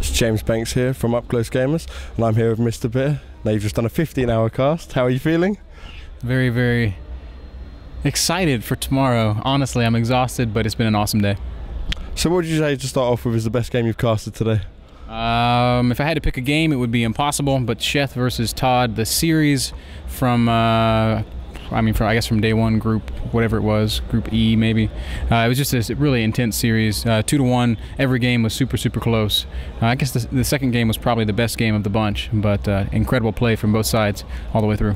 It's James Banks here from Up Close Gamers, and I'm here with Mr. Bitter. Now you've just done a 15-hour cast. How are you feeling? Very, very excited for tomorrow. Honestly, I'm exhausted, but it's been an awesome day. So what would you say to start off with is the best game you've casted today? If I had to pick a game, it would be Impossible, but Sheth versus Todd, the series from, I guess from day one, group, whatever it was, group E maybe. It was just a really intense series, 2-1. Every game was super, super close. I guess the second game was probably the best game of the bunch, but incredible play from both sides all the way through.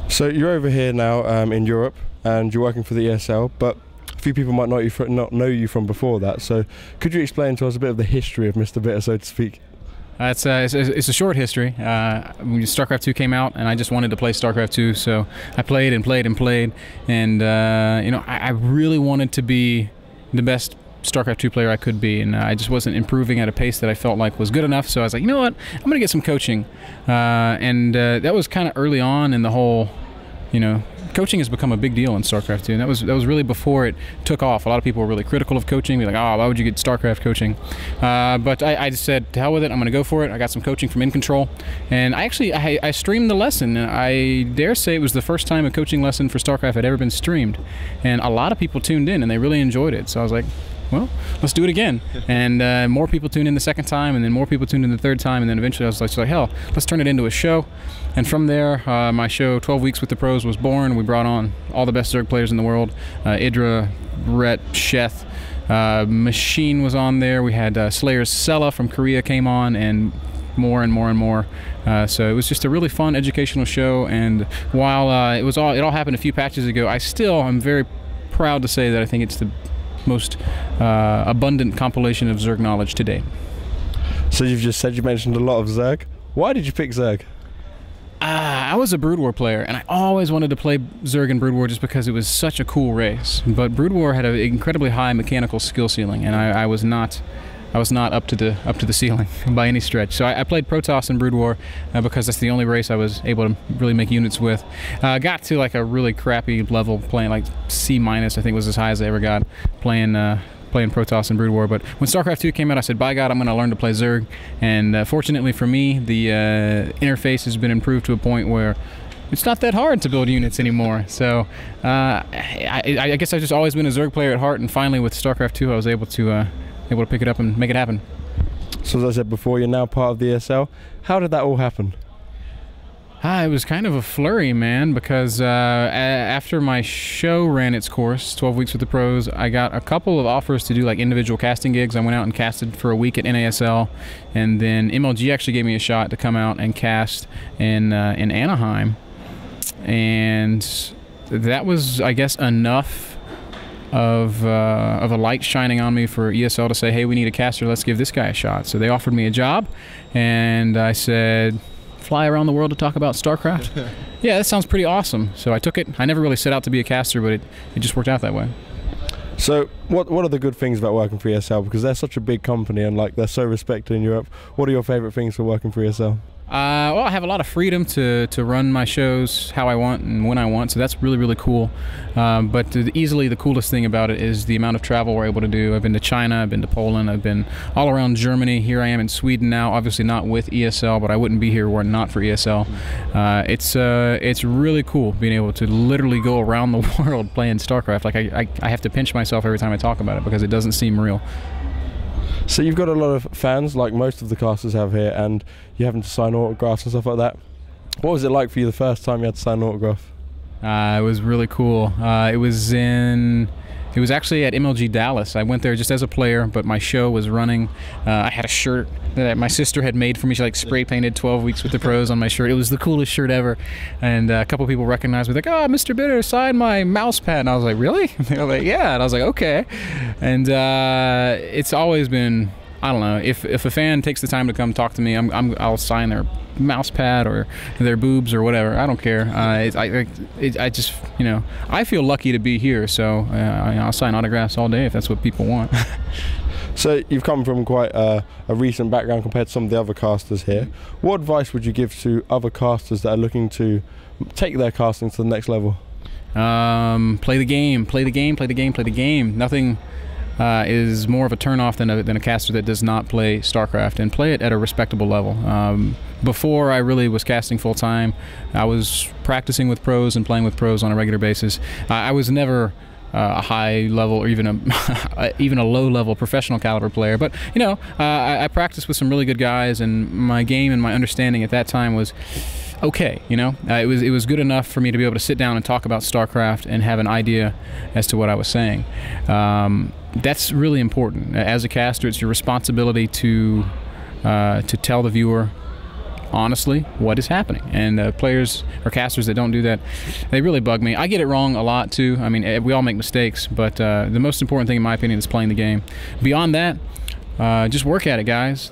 So you're over here now in Europe, and you're working for the ESL, but a few people might not know you from before that. So could you explain to us a bit of the history of Mr. Bitter, so to speak? It's a short history. When StarCraft 2 came out, and I just wanted to play StarCraft 2, so I played and played and played, and I really wanted to be the best StarCraft 2 player I could be, and I just wasn't improving at a pace that I felt like was good enough. So I was like, you know what, I'm going to get some coaching, and that was kind of early on in the whole, coaching has become a big deal in StarCraft 2, and that was really before it took off. A lot of people were really critical of coaching, be like, oh, why would you get StarCraft coaching? But I just said, to hell with it, I'm going to go for it. I got some coaching from In Control, and I streamed the lesson, and I dare say it was the first time a coaching lesson for StarCraft had ever been streamed, and a lot of people tuned in, and they really enjoyed it. So I was like, well, let's do it again. And more people tuned in the second time, and then more people tuned in the third time, and then eventually I was like, hell, let's turn it into a show. And from there, my show, 12 Weeks with the Pros, was born. We brought on all the best Zerg players in the world. Idra, Rhett, Sheth, Machine was on there. We had Slayer's Sella from Korea came on, and more and more and more. So it was just a really fun educational show, and while it all happened a few patches ago, I'm very proud to say that I think it's the most abundant compilation of Zerg knowledge to date. So you mentioned a lot of Zerg. Why did you pick Zerg? I was a Brood War player, and I always wanted to play Zerg in Brood War just because it was such a cool race. But Brood War had an incredibly high mechanical skill ceiling, and I was not up to the ceiling by any stretch. So I played Protoss in Brood War because that's the only race I was able to really make units with. Got to like a really crappy level, playing like C-, I think was as high as I ever got playing Protoss in Brood War. But when StarCraft 2 came out, I said, by God, I'm going to learn to play Zerg. And fortunately for me, the interface has been improved to a point where it's not that hard to build units anymore. So I guess I've just always been a Zerg player at heart, and finally with StarCraft 2 I was able to pick it up and make it happen. So as I said before, you're now part of the ESL. How did that all happen? It was kind of a flurry, man, because after my show ran its course, 12 Weeks with the Pros, I got a couple of offers to do like individual casting gigs. I went out and casted for a week at NASL, and then MLG actually gave me a shot to come out and cast in Anaheim, and that was, I guess, enough of a light shining on me for ESL to say, hey, we need a caster, let's give this guy a shot. So they offered me a job, and I said, fly around the world to talk about StarCraft? Yeah, that sounds pretty awesome. So I took it. I never really set out to be a caster, but it just worked out that way. So what are the good things about working for ESL? Because they're such a big company, and like they're so respected in Europe. What are your favorite things for working for ESL? Well, I have a lot of freedom to run my shows how I want and when I want, so that's really, really cool. But easily the coolest thing about it is the amount of travel we're able to do. I've been to China, I've been to Poland, I've been all around Germany. Here I am in Sweden now, obviously not with ESL, but I wouldn't be here were it not for ESL. It's really cool being able to literally go around the world playing StarCraft. Like I have to pinch myself every time I talk about it because it doesn't seem real. So you've got a lot of fans, like most of the casters have here, and you're having to sign autographs and stuff like that. What was it like for you the first time you had to sign an autograph? It was really cool. It was actually at MLG Dallas. I went there just as a player, but my show was running. I had a shirt that my sister had made for me. She like spray painted 12 Weeks with the Pros on my shirt. It was the coolest shirt ever. And a couple people recognized me, like, oh, Mr. Bitter signed my mouse pad. And I was like, really? They were like, yeah. And I was like, okay. And it's always been, I don't know, if a fan takes the time to come talk to me, I'll sign their mouse pad or their boobs or whatever. I don't care. I just, I feel lucky to be here, so I'll sign autographs all day if that's what people want. So you've come from quite a recent background compared to some of the other casters here. What advice would you give to other casters that are looking to take their casting to the next level? Play the game, play the game, play the game, play the game. Nothing is more of a turnoff than a caster that does not play StarCraft and play it at a respectable level. Before I really was casting full time, I was practicing with pros and playing with pros on a regular basis. I was never a high level or even a low level professional caliber player, but you know, I practiced with some really good guys, and my game and my understanding at that time was okay. You know, it was good enough for me to be able to sit down and talk about StarCraft and have an idea as to what I was saying. That's really important as a caster. It's your responsibility to tell the viewer honestly what is happening, and players or casters that don't do that, they really bug me. I get it wrong a lot too. I mean, we all make mistakes, but the most important thing in my opinion is playing the game. Beyond that, just work at it, guys.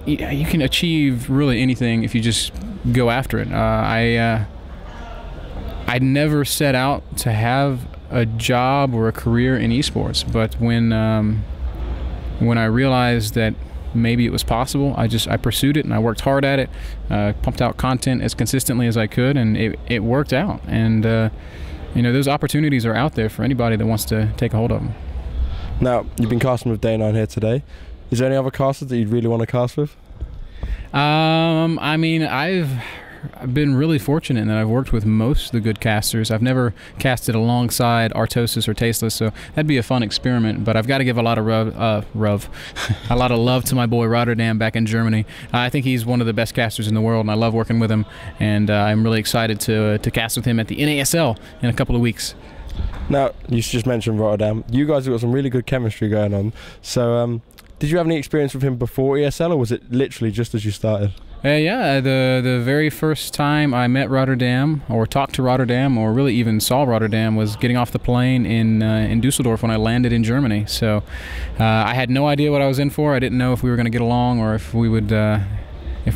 You can achieve really anything if you just go after it. I never set out to have a job or a career in esports, but when I realized that maybe it was possible, I pursued it and I worked hard at it, pumped out content as consistently as I could, and it worked out. And you know, those opportunities are out there for anybody that wants to take a hold of them. Now, you've been casting with Day9 here today. Is there any other casters that you'd really want to cast with? I mean, I've been really fortunate in that I've worked with most of the good casters. I've never casted alongside Artosis or Tasteless, so that'd be a fun experiment. But I've got to give a lot of a lot of love to my boy Rotterdam back in Germany. I think he's one of the best casters in the world, and I love working with him. And I'm really excited to cast with him at the NASL in a couple of weeks. Now, you just mentioned Rotterdam. You guys have got some really good chemistry going on. So, did you have any experience with him before ESL, or was it literally just as you started? Yeah, the very first time I met Rotterdam, or talked to Rotterdam, or really even saw Rotterdam, was getting off the plane in Dusseldorf when I landed in Germany. So I had no idea what I was in for. I didn't know if we were going to get along or if we would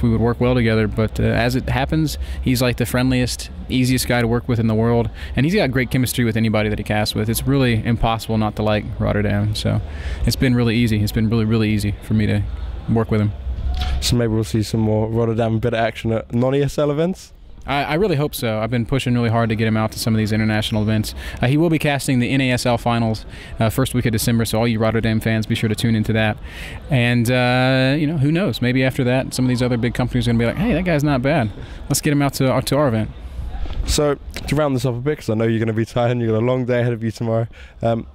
work well together. But as it happens, he's like the friendliest, easiest guy to work with in the world, and he's got great chemistry with anybody that he casts with. It's really impossible not to like Rotterdam. So it's been really easy. It's been really easy for me to work with him. So maybe we'll see some more Rotterdam bit of action at non-ESL events? I really hope so. I've been pushing really hard to get him out to some of these international events. He will be casting the NASL finals first week of December, so all you Rotterdam fans, be sure to tune into that. And you know, who knows? Maybe after that, some of these other big companies are going to be like, hey, that guy's not bad. Let's get him out to our event. So, to round this up a bit, because I know you're going to be tired and you've got a long day ahead of you tomorrow,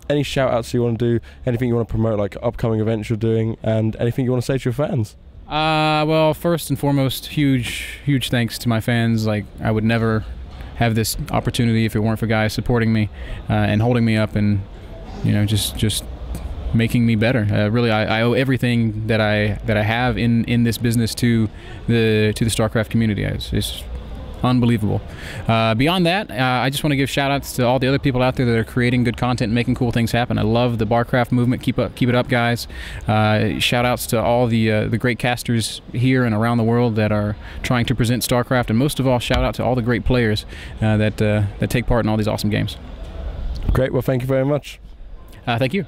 any shout-outs you want to do, anything you want to promote, like upcoming events you're doing, and anything you want to say to your fans? Well, first and foremost, huge thanks to my fans. Like, I would never have this opportunity if it weren't for guys supporting me and holding me up, and you know, just making me better. Really, I owe everything that I have in this business to the StarCraft community. It's unbelievable. Beyond that, I just want to give shout outs to all the other people out there that are creating good content and making cool things happen. I love the Barcraft movement. Keep it up, guys. Shout outs to all the great casters here and around the world that are trying to present StarCraft, and most of all, shout out to all the great players that take part in all these awesome games. Great. Well, thank you very much. Thank you.